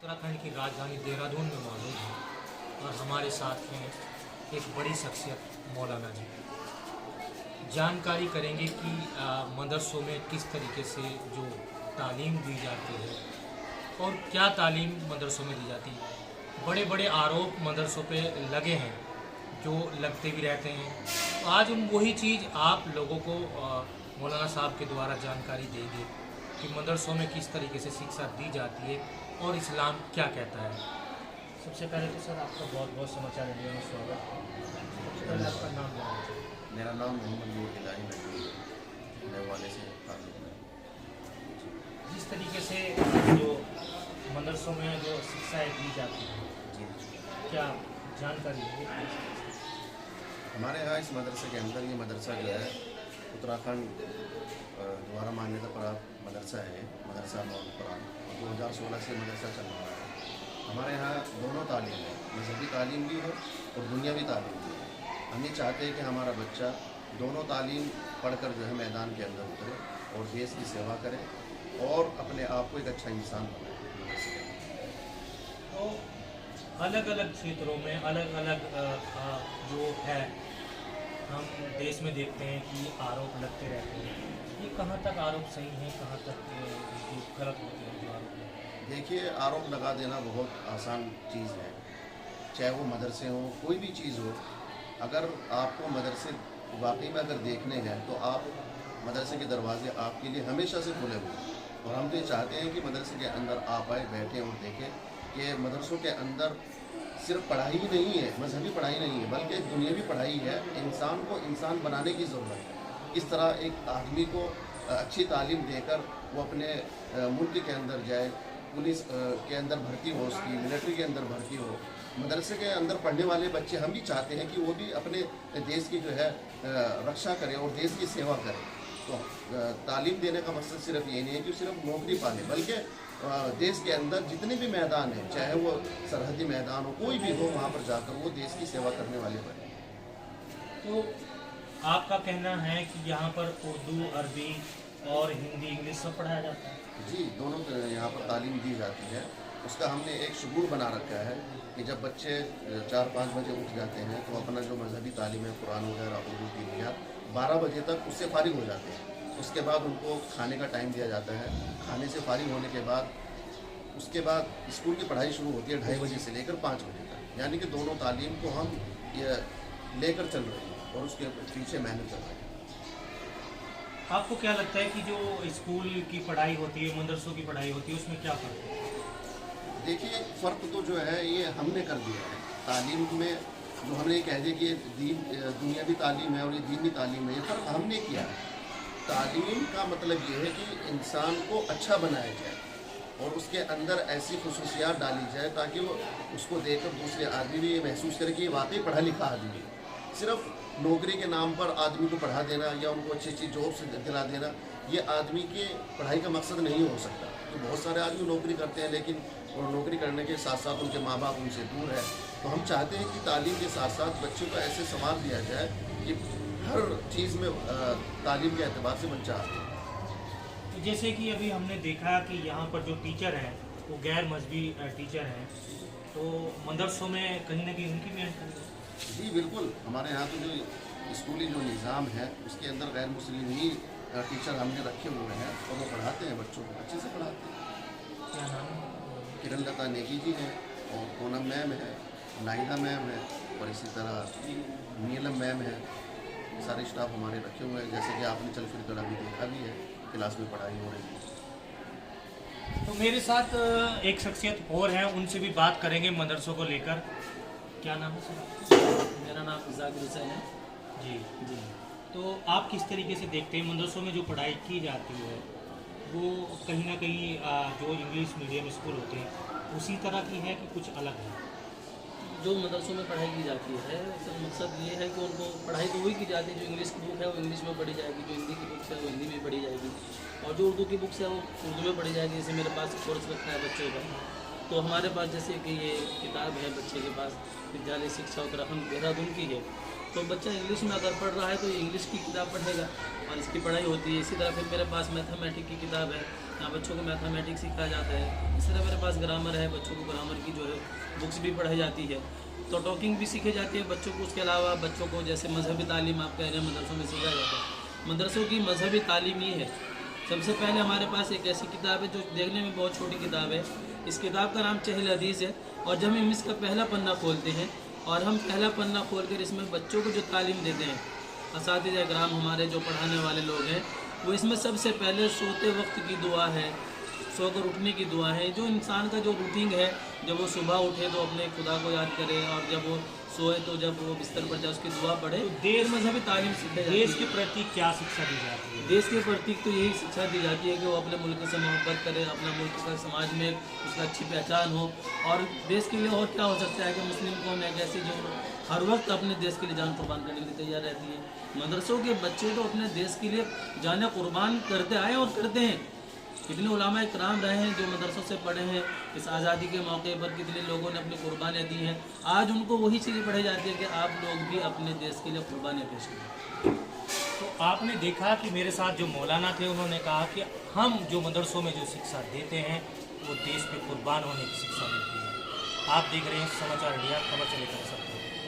उत्तराखंड की राजधानी देहरादून में मौजूद है और हमारे साथ हैं एक बड़ी शख्सियत मौलाना जी। जानकारी करेंगे कि मदरसों में किस तरीके से जो तालीम दी जाती है और क्या तालीम मदरसों में दी जाती है। बड़े बड़े आरोप मदरसों पे लगे हैं जो लगते भी रहते हैं। तो आज हम वही चीज़ आप लोगों को मौलाना साहब के द्वारा जानकारी देंगे कि मदरसों में किस तरीके से शिक्षा दी जाती है और इस्लाम क्या कहता है। सबसे पहले तो सर आपका बहुत बहुत समाचार इंडिया में स्वागत है। सबसे पहले आपका नाम जानना चाहिए। मेरा नाम मोहम्मद नूर इलाही नकवी वाले से ताल्लुक़ है। जिस तरीके से जो मदरसों में जो शिक्षाएँ दी जाती हैं जी क्या जानकारी है? हमारे यहाँ इस मदरसे के अंदर ये मदरसा जो है उत्तराखंड द्वारा मान्यता प्राप्त मदरसा है, मदरसा नूर कुरान। 2016 से मदरसा चल रहा है। हमारे यहाँ दोनों तालीम है, मजहबी तालीम भी है और दुनियावी तालीम भी है। हम ये चाहते हैं कि हमारा बच्चा दोनों तालीम पढ़कर जो है मैदान के अंदर उतरे और देश की सेवा करे और अपने आप को एक अच्छा इंसान बनाए। तो अलग अलग क्षेत्रों में अलग अलग जो है हम देश में देखते हैं कि आरोप लगते रहते हैं। ये कहाँ तक आरोप सही है, कहाँ तक जो गलत होते हैं जो आरोप है? देखिए, आरोप लगा देना बहुत आसान चीज़ है, चाहे वो मदरसे हों, कोई भी चीज़ हो। अगर आपको मदरसे वाकई में अगर देखने हैं तो आप मदरसे के दरवाजे आपके लिए हमेशा से खुले हुए हैं। और हम तो ये चाहते हैं कि मदरसे के अंदर आप आए, बैठें और देखें कि मदरसों के अंदर सिर्फ पढ़ाई ही नहीं है, मजहबी पढ़ाई नहीं है, बल्कि दुनियावी पढ़ाई है। इंसान को इंसान बनाने की ज़रूरत है। किस तरह एक आदमी को अच्छी तालीम देकर वो अपने मुल्क के अंदर जाए, पुलिस के अंदर भर्ती हो, उसकी मिलिट्री के अंदर भर्ती हो। मदरसे के अंदर पढ़ने वाले बच्चे हम भी चाहते हैं कि वो भी अपने देश की जो है रक्षा करें और देश की सेवा करें। तो तालीम देने का मकसद सिर्फ ये नहीं है कि सिर्फ नौकरी पाले, बल्कि देश के अंदर जितने भी मैदान हैं, चाहे वो सरहदी मैदान हो, कोई भी हो, वहाँ पर जाकर वो देश की सेवा करने वाले बने। तो आपका कहना है कि यहाँ पर उर्दू, अरबी और हिंदी, इंग्लिश सब पढ़ाया जाता है? जी, दोनों यहाँ पर तालीम दी जाती है। उसका हमने एक शुगूर बना रखा है कि जब बच्चे 4-5 बजे उठ जाते हैं तो अपना जो मजहबी तालीम है, कुरान वगैरह, उर्दू की बुनियाद, 12 बजे तक उससे फारिग हो जाते हैं। उसके बाद उनको खाने का टाइम दिया जाता है। खाने से फारिग होने के बाद उसके बाद स्कूल की पढ़ाई शुरू होती है 2:30 बजे से लेकर 5 बजे तक। यानी कि दोनों तालीम को हम ये लेकर चल रहे हैं और उसके पीछे मेहनत कर रहे हैं। आपको क्या लगता है कि जो स्कूल की पढ़ाई होती है, मदरसों की पढ़ाई होती है, उसमें क्या फ़र्क है? देखिए, फ़र्क तो जो है ये हमने कर दिया है तालीम में। जो हमने कह दिया कि दीन दुनियावी तालीम है और ये दीनी तालीम है, ये फ़र्क हमने किया है। तालीम का मतलब ये है कि इंसान को अच्छा बनाया जाए और उसके अंदर ऐसी खुसूसियात डाली जाए ताकि वो उसको देखकर दूसरे आदमी भी ये महसूस करे कि ये वाकई पढ़ा लिखा आदमी है। सिर्फ नौकरी के नाम पर आदमी को पढ़ा देना या उनको अच्छी अच्छी जॉब से दिला देना, ये आदमी के पढ़ाई का मकसद नहीं हो सकता। तो बहुत सारे आदमी नौकरी करते हैं, लेकिन और नौकरी करने के साथ साथ उनके माँ बाप उनसे दूर है। तो हम चाहते हैं कि तालीम के साथ साथ बच्चों को ऐसे समाज दिया जाए कि हर चीज़ में तालीम के एतबार से बच्चा आए। तो जैसे कि अभी हमने देखा कि यहाँ पर जो टीचर हैं वो गैर मजहबी टीचर हैं, तो मदरसों में कहीं ना कहीं उनकी भी एंट्री है? जी बिल्कुल, हमारे यहाँ तो जो स्कूली जो निज़ाम है उसके अंदर गैर मुस्लिम ही टीचर हमने रखे हुए हैं और वो पढ़ाते हैं, बच्चों को अच्छे से पढ़ाते हैं। क्या नाम है? किरण लता नेगी जी हैं और पूनम मैम है, नाइदा मैम है और इसी तरह नीलम मैम है। सारे स्टाफ हमारे रखे हुए हैं। जैसे कि आपने चल फिर कर अभी देखा भी है, क्लास में पढ़ाई हो रही है। तो मेरे साथ एक शख्सियत और हैं, उनसे भी बात करेंगे मदरसों को लेकर। क्या नाम है सर? मेरा नाम जाकिर हुसैन है। जी जी। तो आप किस तरीके से देखते हैं मदरसों में जो पढ़ाई की जाती है वो कहीं ना कहीं जो इंग्लिश मीडियम स्कूल होते हैं उसी तरह की है कि कुछ अलग है? जो मदरसों में पढ़ाई की जाती है उसका मकसद ये है कि उनको पढ़ाई तो वही की जाती है, जो इंग्लिश की बुक है वो इंग्लिश में पढ़ी जाएगी, जो हिंदी की बुक्स है वो हिंदी में पढ़ी जाएगी और जो उर्दू की बुक्स है वो उर्दू में पढ़ी जाएगी। जैसे मेरे पास कोर्स रखा है बच्चों का, तो हमारे पास जैसे कि ये किताब है बच्चे के पास, विद्यालय शिक्षा उत्तराखंड देहरादून की है। तो बच्चा इंग्लिश में अगर पढ़ रहा है तो इंग्लिश की किताब पढ़ेगा और इसकी पढ़ाई होती है। इसी तरह फिर मेरे पास मैथमेटिक्स की किताब है, यहाँ बच्चों को मैथमेटिक्स सिखाया जाता है। इसी तरह मेरे पास ग्रामर है, बच्चों को ग्रामर की जो है बुक्स भी पढ़ाई जाती है। तो टॉकिंग भी सीखी जाती है बच्चों को। उसके अलावा बच्चों को जैसे मजहबी तालीम आप कह रहे हैं मदरसों में सिखाया जाता है। मदरसों की मजहबी तालीम ये है, सबसे पहले हमारे पास एक ऐसी किताब है जो देखने में बहुत छोटी किताब है। इस किताब का नाम चहल हदीस है और जब हम इसका पहला पन्ना खोलते हैं और हम पहला पन्ना खोल कर इसमें बच्चों को जो तालीम देते हैं, असातिज़ा इकराम हमारे जो पढ़ाने वाले लोग हैं, वो इसमें सबसे पहले सोते वक्त की दुआ है, सोकर उठने की दुआ है। जो इंसान का जो रूटीन है, जब वो सुबह उठे तो अपने खुदा को याद करे और जब वो सोए तो जब वो बिस्तर पर जाए उसकी दुआ पढ़े। तो देश मजहबी तालीम सीखे जाती है। देश के प्रति क्या शिक्षा दी जाती है? देश के प्रति तो यही शिक्षा दी जाती है कि वो अपने मुल्क से मोहब्बत करे, अपना मुल्क का समाज में उसका अच्छी पहचान हो। और देश के लिए और क्या हो सकता है कि मुस्लिम कौम एक ऐसी जो हर वक्त अपने देश के लिए जान कुर्बान करने के लिए तैयार रहती है। मदरसों के बच्चे तो अपने देश के लिए जान कुर्बान करते आए और करते हैं। कितने उलामा इकराम रहे हैं जो मदरसों से पढ़े हैं। इस आज़ादी के मौके पर कितने लोगों ने अपनी कुर्बानियाँ दी हैं। आज उनको वही चीज़ें पढ़ाई जाती है कि आप लोग भी अपने देश के लिए कुर्बानियाँ पेश करें। तो आपने देखा कि मेरे साथ जो मौलाना थे उन्होंने कहा कि हम जो मदरसों में जो शिक्षा देते हैं वो देश पे कुर्बान होने की शिक्षा देते हैं। आप देख रहे हैं समाचार इंडिया, खबर से लेकर सकते हैं।